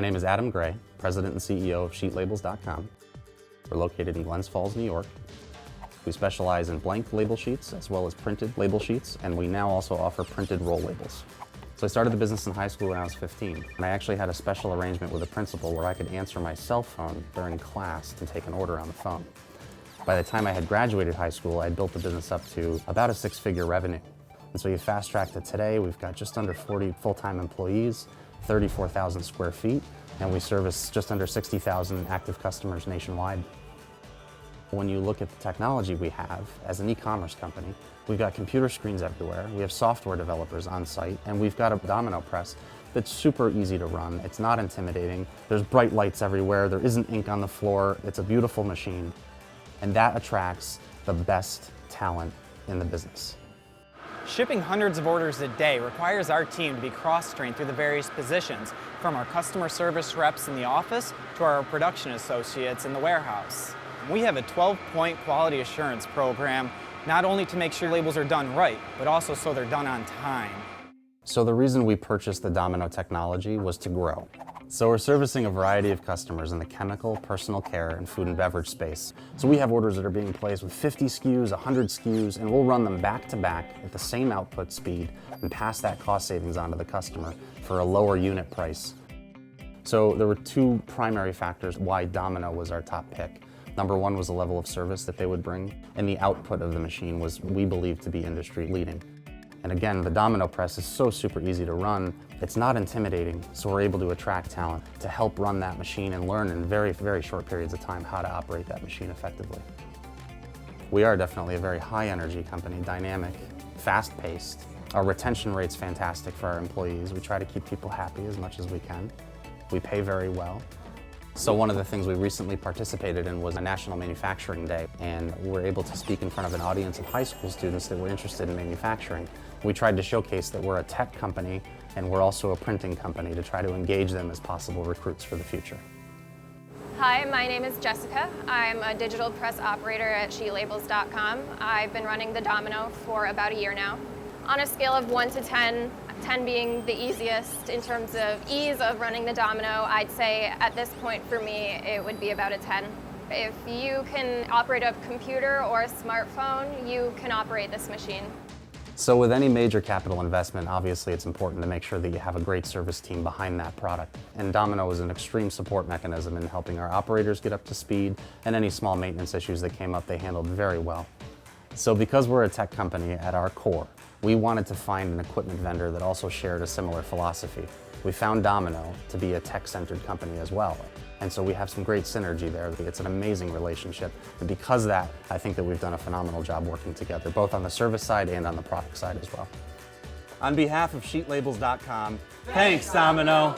name is Adam Gray, President and CEO of SheetLabels.com. We're located in Glens Falls, New York. We specialize in blank label sheets as well as printed label sheets, and we now also offer printed roll labels. So I started the business in high school when I was 15, and I actually had a special arrangement with a principal where I could answer my cell phone during class to take an order on the phone. By the time I had graduated high school, I had built the business up to about a six-figure revenue. And so you fast-track to today, we've got just under 40 full-time employees, 34,000 square feet, and we service just under 60,000 active customers nationwide. When you look at the technology we have as an e-commerce company, we've got computer screens everywhere, we have software developers on site, and we've got a Domino press that's super easy to run. It's not intimidating. There's bright lights everywhere. There isn't ink on the floor. It's a beautiful machine. And that attracts the best talent in the business. Shipping hundreds of orders a day requires our team to be cross-trained through the various positions, from our customer service reps in the office to our production associates in the warehouse. We have a 12-point quality assurance program, not only to make sure labels are done right, but also so they're done on time. So the reason we purchased the Domino technology was to grow. So we're servicing a variety of customers in the chemical, personal care, and food and beverage space. So we have orders that are being placed with 50 SKUs, 100 SKUs, and we'll run them back to back at the same output speed and pass that cost savings on to the customer for a lower unit price. So there were two primary factors why Domino was our top pick. Number one was the level of service that they would bring, and the output of the machine was, we believe, to be industry leading. And again, the Domino press is so super easy to run, it's not intimidating, so we're able to attract talent to help run that machine and learn in very, very short periods of time how to operate that machine effectively. We are definitely a very high energy company, dynamic, fast-paced. Our retention rate's fantastic for our employees. We try to keep people happy as much as we can. We pay very well. So one of the things we recently participated in was a National Manufacturing Day, and we were able to speak in front of an audience of high school students that were interested in manufacturing. We tried to showcase that we're a tech company and we're also a printing company to try to engage them as possible recruits for the future. Hi, my name is Jessica. I'm a digital press operator at SheetLabels.com. I've been running the Domino for about a year now. On a scale of 1 to 10, 10 being the easiest in terms of ease of running the Domino, I'd say at this point for me it would be about a 10. If you can operate a computer or a smartphone, you can operate this machine. So with any major capital investment, obviously it's important to make sure that you have a great service team behind that product. And Domino is an extreme support mechanism in helping our operators get up to speed, and any small maintenance issues that came up, they handled very well. So because we're a tech company at our core, we wanted to find an equipment vendor that also shared a similar philosophy. We found Domino to be a tech-centered company as well. And so we have some great synergy there. It's an amazing relationship. And because of that, I think that we've done a phenomenal job working together, both on the service side and on the product side as well. On behalf of SheetLabels.com, thanks, Domino.